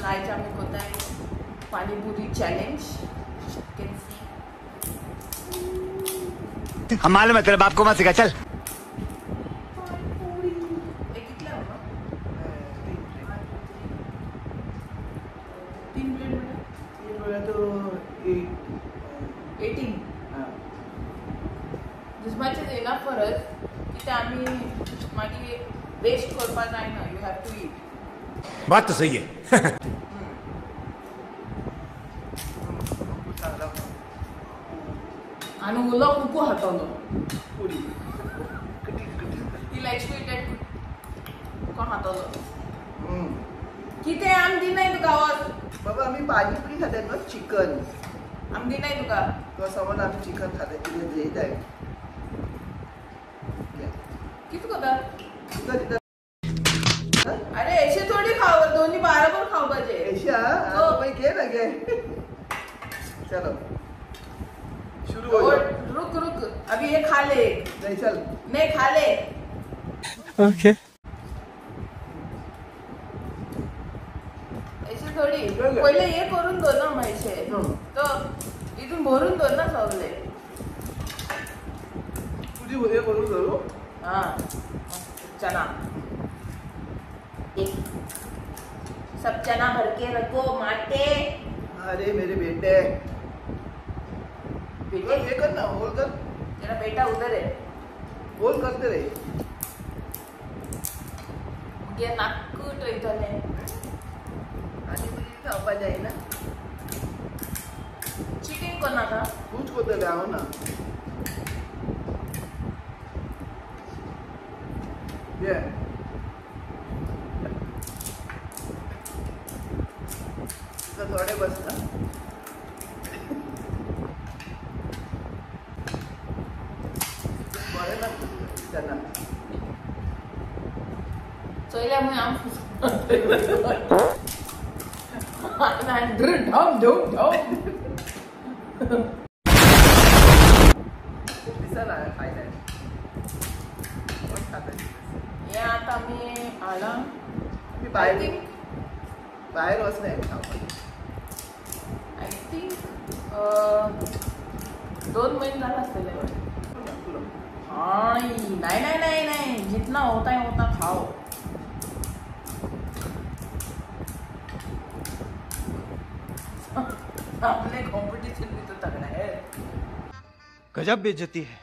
आज आम्ही कोणताय panipuri challenge can see हम मालूम है तेरे बाप को मत सिखा चल। पाणीपुरी हे कितला हो तीन प्लेट तो 18 this much is enough for us कित्याक आम्ही मागीर वेस्ट करपाक जायना यू हॅव टू ईट बात तो सही है। आणि उलो कुकू हातलो पूरी ही लायक्स टू ईट कुको हातलो कितें आम दिनाय तुका आवाज बाबा आम्ही पाणीपुरी खातात ना चिकन आम दिनाय तुका तो समज आम्ही चिकन खातात किती जेत आहे किती कोता तुका तिथं अरे ऐसे थोड़ी खाओ दोन्ही बराबर खाओ पाहिजे ऐशा तो भाई घे ना घे चलो शुरू हो जाओ रुक रुक अभी ये खा ले नहीं चल नहीं खा ले ओके ऐसे थोडी पहिले ये करून दो ना मैसे तो इथून भरून दो ना सगळे तुझी उद्या करून करू हाँ चना सब चना भर के रखो माटे अरे मेरे बेटे बेटे ये कर ना होल कर तेरा बेटा उधर है होल करते रहे ये नाकू तो इधर है आणि तुझी खावा जाई ना चिटिंग कोणाला तूच कोणतं गाव ना ये थोडे बस ना बरे ना त्यांना चोयल्या मग आम ढम ढम ढम दिसायला खायला कोण खात ये आता मी आला मी बाहेर बाहेर वाच नाही आय थिंक 2 महिने झाला असेल नहीं नहीं नहीं नहीं जितना होता है उतना खाओ अपने कंपटीशन भी तो तगड़ा है गजब बेइज्जती है।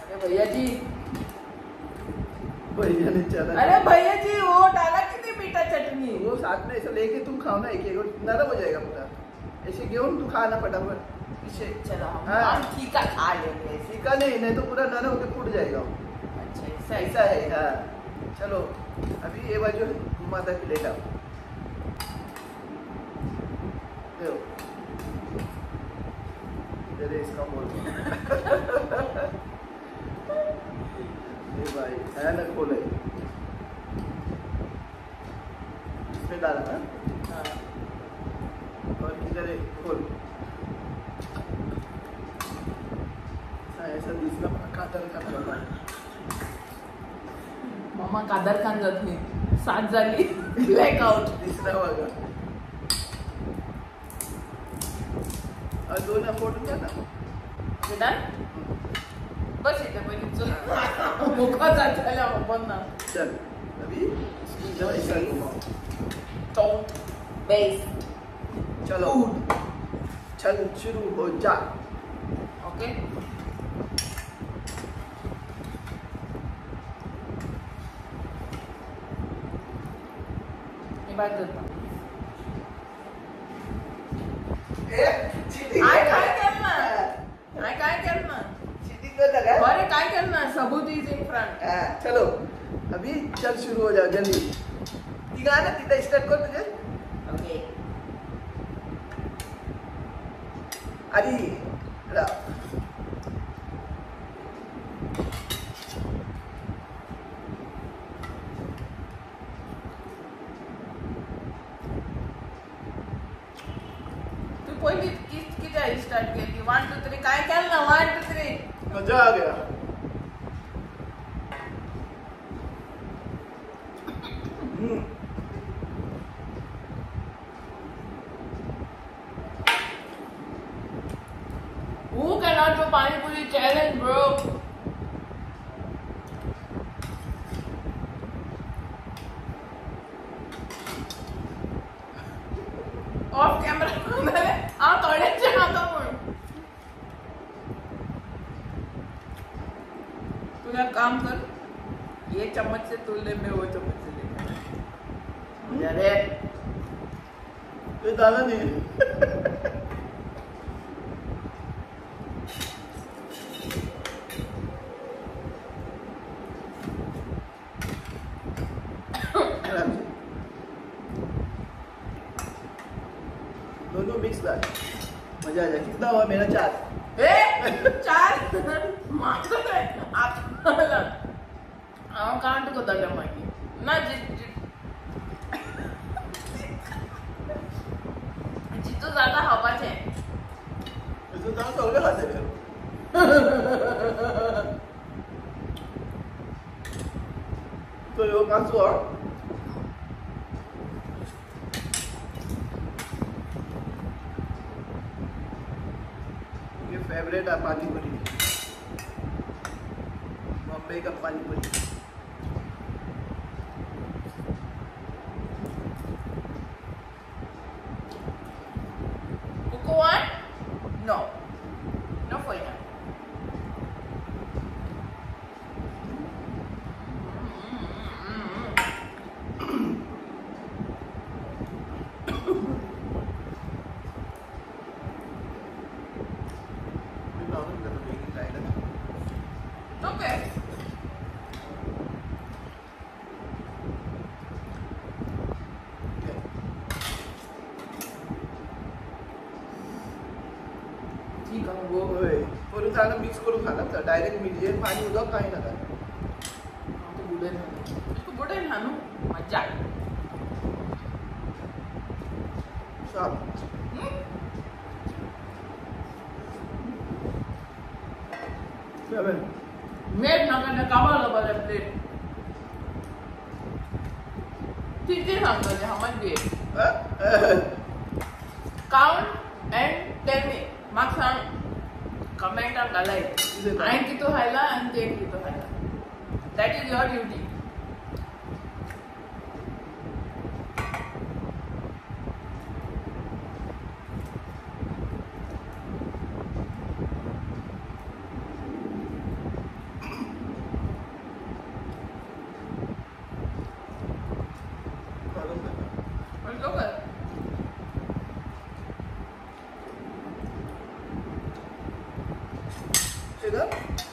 अरे भैया जी भैया ने चला अरे भैया जी वो डाला कितनी मीठा चटनी वो साथ में ऐसा लेके तुम खाओ ना एक नरम हो जाएगा पूरा ऐसे घेऊन तू खाना फटाफट इसे चलो हाँ। हम ठीक है खा लेंगे ऐसे सीखा नहीं तो पूरा नरम होकर फूट जाएगा अच्छा ऐसा है हाँ चलो अभी ये बाजू घुमाता प्लेट आओ तेरे इसका बोल ये भाई है ना खोले इसमें डाला ना हाँ। और किधर है खोल ऐसा दिसला कातर कातर मामा कादर खान जात नाही 7 झाली ब्लॅकआउट दिसला बघा और दोन फोटो घ्या ना बेटा बस इथे पण मुखा जायला पण ना चल अभी इसको ऐसा घुमाओ टॉप बेस चलो चल शुरू हो जा ओके मी बाय करता काय करणार चीटिंग करता क्या अरे काय करणार सबूत इज इन फ्रंट चलो अभी चल शुरू हो जाओ जल्दी तिघा ना तिथं स्टार्ट कर तुझे ओके आधी रा तू पहिली किती स्टार्ट केली 1 2 3 काय केलं ना 1 2 3 मजा आ गया Who cannot do Pani Puri challenge, bro? Off camera. आप थोड़े से आता हूँ. तू एक काम कर. ये चम्मच से तू ले, मैं वो चम्मच से ले. अरे ये दाना नहीं. दोनों मिक्स डाल, मजा आ जाए. कितना हुआ मेरा? 4. 4 मात्र काय आपल्याला कांट को दल्या मागी ना जितो ज्यादा हवाच आहे. इसमें दाना सगळे खाते रे. तो यो 5 और फेवरेट है पानी पूरी, बॉम्बे का पानी पूरी. Coco one? No. No for you. Okay. ठीक आहे वो करून चांगलं मिक्स करून खाणार तर डायरेक्ट मिरची पाणी उदक काही नका. तो बुडे ना नु मजा. शाप मेट नाकाने कामाला बरं प्लेट. तिथे सांगतो how much be count and tell me. माग सांग कमेंटात घालाय आणि कितो खायला आणि ते कितो खायला. That is your duty.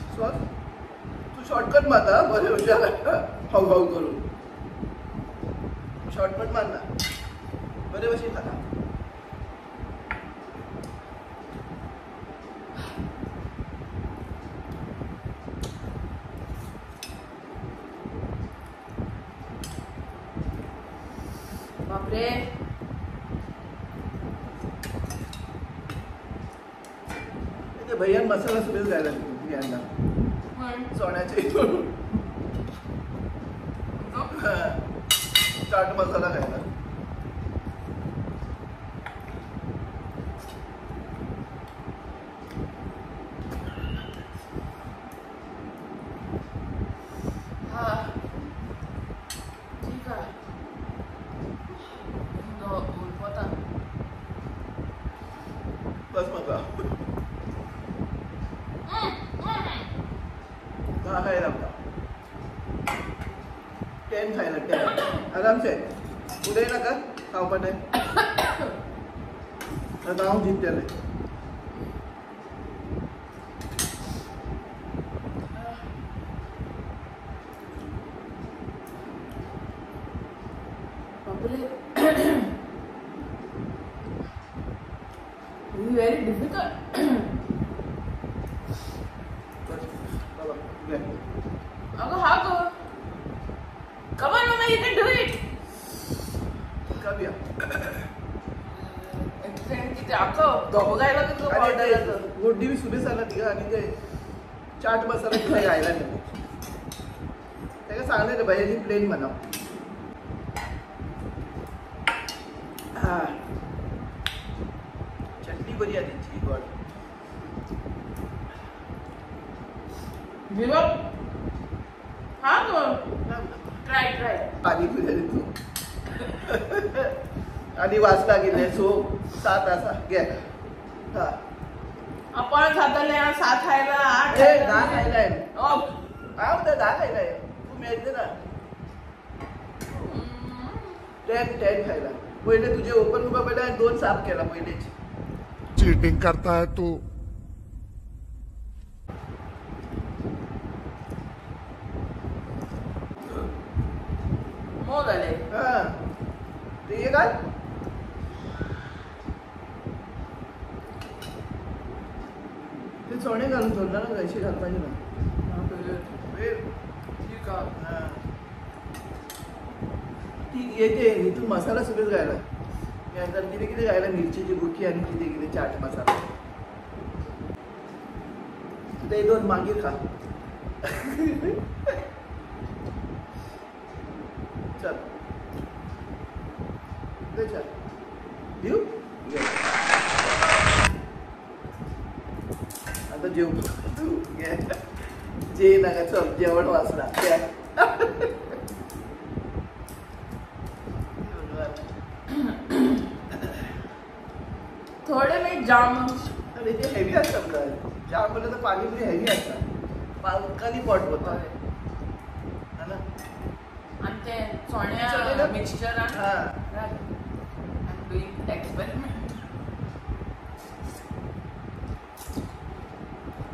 तू शॉर्टकट मारता बरे हुशार हाऊ हाऊ करून. शॉर्टकट मारना बरे वशी खाता. बापरे. ते भैयान मसाला सुबेल जायला यांना सोन्याच्या इथून चाट मसाला खायला. हा ठीक आहे. उलपता बस मग हा खायला 10 खायला 10 आराम से. उद्या नका खाऊ पण नाही गाव जिंकले. Very difficult. Uncle, how go? Come on, Mama, you can do it. Come here. किती अख्खं दोघायला तुझं ऑर्डर गोडी मी सुबे साला दिला आणि ते चाट मसाला तुला यायला नाही. त्याला सांगले रे भैयानी प्लेन बनव. हा चटणी बरी आहे त्यांची गोड. Give up. हा गो ट्राय पाणी पिले तू आणि वाजता गेले सो 7 असा घे. हा आपण खातले 7 खायला 8 हे 10 खायलाय. ओ होतं 10 खायलाय. तू मिळते ना 10 खायला. पहिले तुझे ओपन बुका पहिले 2 साफ केला पहिलेच. चीटिंग करता है तू. मो झाले. हा ते हे काय ते सोने घालून सोडणार ना पैसे घाल पाहिजे ना. ठीक आहे. हा. ती येते इथून मसाला सगळंच घायला. नंतर किती किती घायला मिरचीची बुकी आणि किती किती चाट मसाला. ते 2 मागे खा. चल दे चल देऊ घे. आता जेव तू घे. जे नका चल जेवण वाचला घ्या. थोडे मी जाम अरे ते हेवी असतात का जाम बोललं तर पाणीपुरी हेवी असतात. पालकानी पॉट होतं है ना. आणि ते सोन्या मिक्सचर हा डुईंग एक्सपेरिमेंट.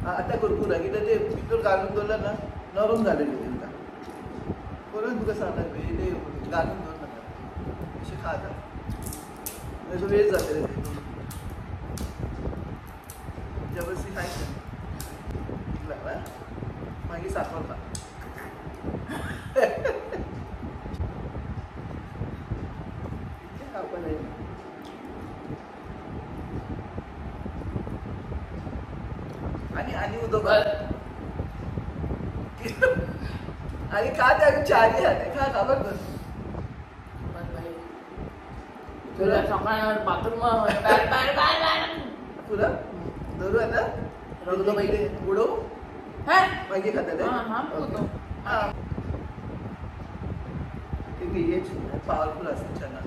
आता कुरकुरा की ते पितूर घालून दोनला ना नरम झालेले त्यांना. कोण तुका सांगणार ते घालून दोन नका असे खातात नाही तो वेळ जाते रे ते. जबरदस्ती खायचं मागे साखर खा. आपण आणि उदो आणि का त्या चारी आहे खा खा बघ. तुला सकाळ बाथरूम तुला धरू आता रंग पहिले उडव मागे खातात. ते हेच पॉवरफुल असतं चना.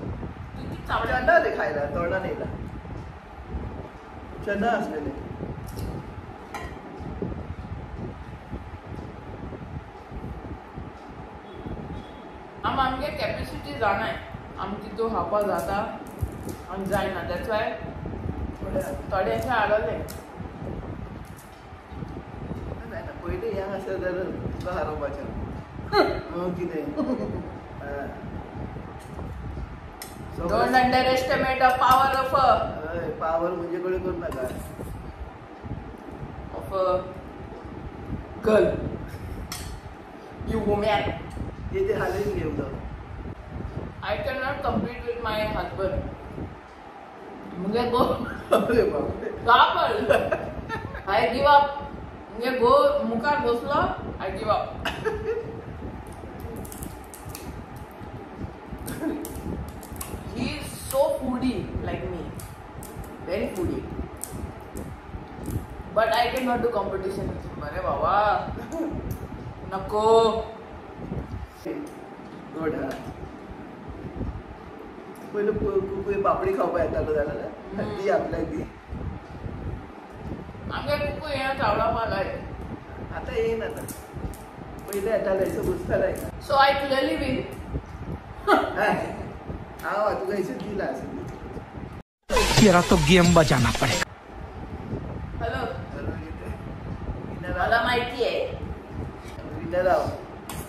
चना रे खायला तळणा नेला चना असलेले. आमगे कॅपॅसिटी जाणार आमची तो हापा जाता आणि जायना. दॅट्स वाय थोडे असे आडवले. पहिले या असं जर तुका हरवपाच्या किती don't underestimate the power of power म्हणजे कडे करू नका. Of girl you woman. येते हालेल घेऊन I cannot compete with my husband. मुझे गो अरे बापरे कापल. I give up. मुझे गो मुखार बसलो. I give up. He is so foodie like me. Very foodie. But I cannot do competition with him. अरे बाबा नको. गोड हा पहिलं पापडी खावपा येतालो जाल्यार ती आपल्याक दी. आमगे कुकू येणं चावडा पालाय. आता येईन आता पहिले येतालो हेचो बुजतालाय. So I clearly win. हा तुका हेचो दिला असं. तेरा तो गेम बजाना पड़ेगा. हॅलो विनर मला माहिती आहे. विनर आहो.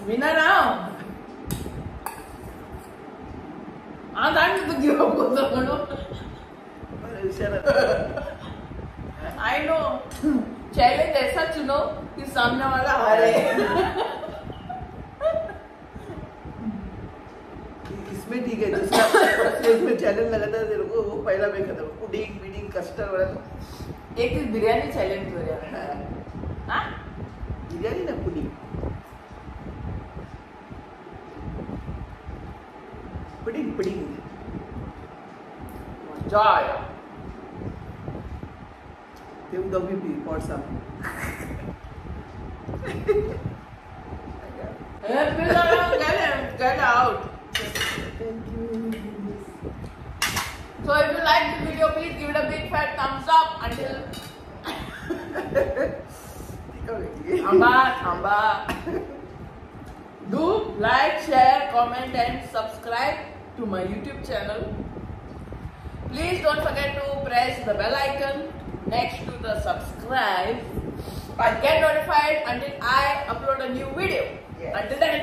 विनर आहो. आज आम्ही तू गिव अप होतो म्हणून. I know. चैलेंज ऐसा चुनो कि सामने वाला हारे. इसमें ठीक है. दूसरा इसमें चैलेंज लगाता है तेरे को वो पहला मैं खत्म. पुडिंग बिडिंग कस्टर्ड वाला एक दिवस बिर्याणी चॅलेंज करूया. हा बिर्याणी ना पुडिंग. Pudding pudding Joy. ते उदक बी पी पोट साफ. Get out. So if you like this video, please give it a big fat thumbs up until Thamba. Do like, share, comment and subscribe to my YouTube channel. Please don't forget to press the bell icon next to the subscribe and get notified until I upload a new video. Yes. Until then,